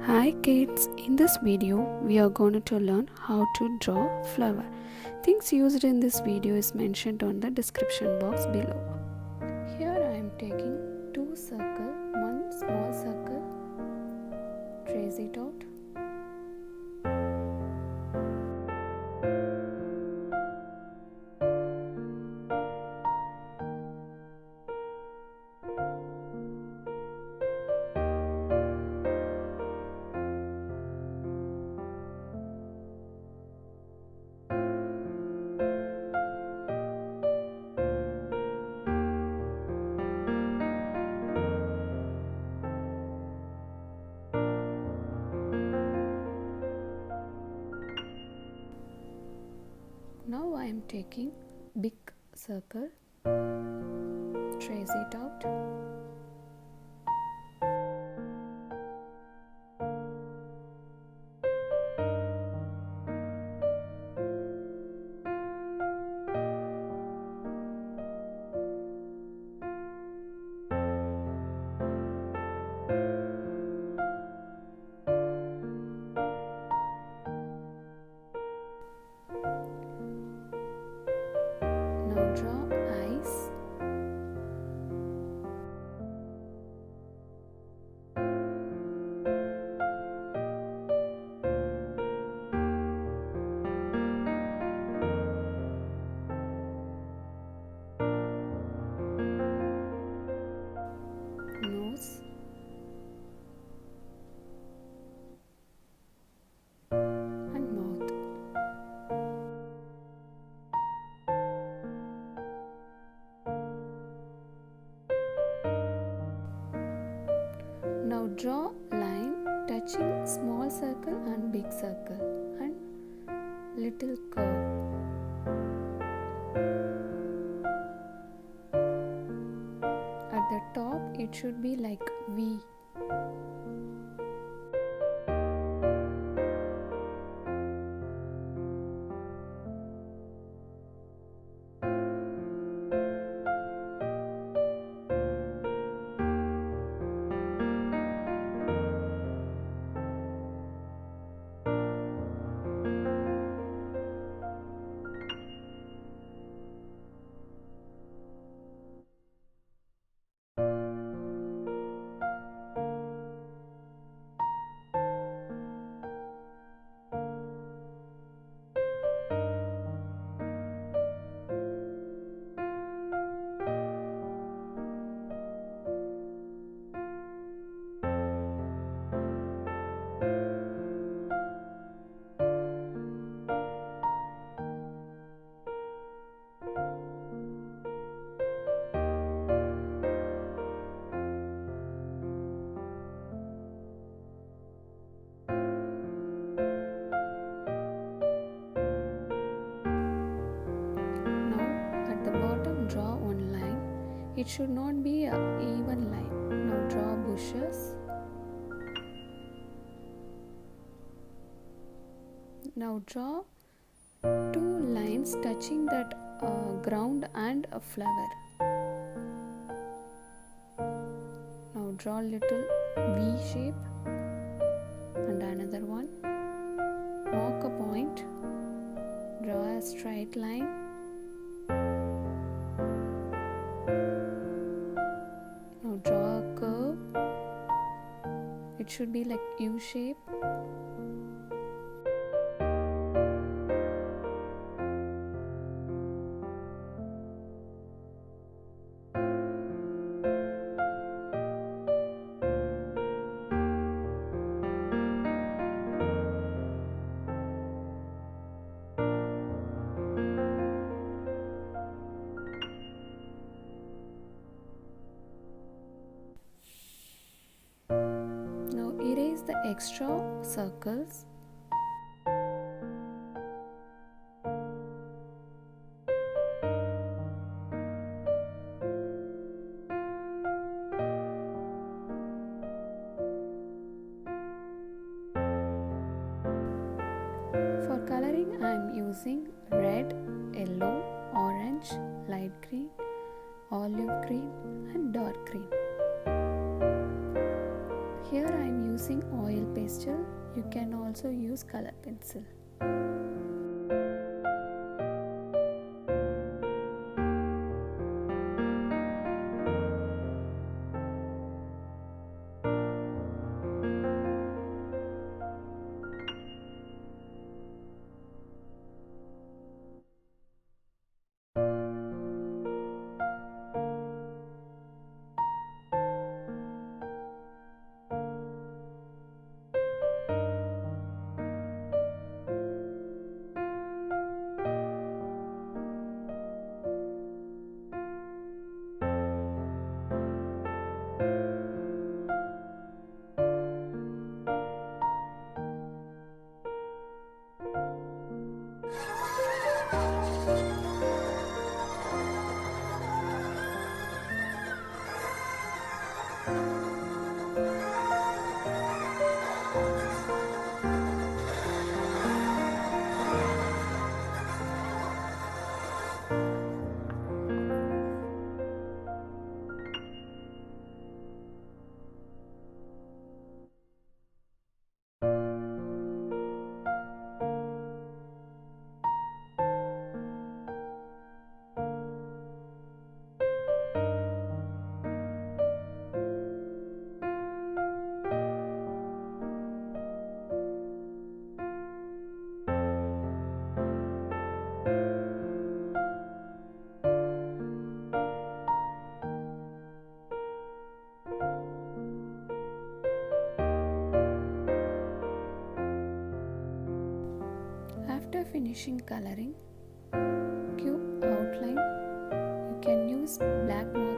Hi kids, in this video we are going to learn how to draw flower. Things used in this video is mentioned on the description box below. Here I am taking two circles, one small circle, trace it out. Now I am taking big circle, trace it out. Now draw eyes. Nose. And mouth. Now draw line touching small circle and big circle and little curve. At the top it should be like V. Draw one line. It should not be an even line. Now draw bushes. Now draw two lines touching that ground and a flower. Now draw little V shape and another one. Mark a point. Draw a straight line. Now draw a curve. It should be like U shape. Erase the extra circles. For coloring I am using red, yellow, orange, light green, olive green and dark green. Here I am using oil pastel. pastel, you can also use color pencil. After finishing coloring, cube outline, you can use black marker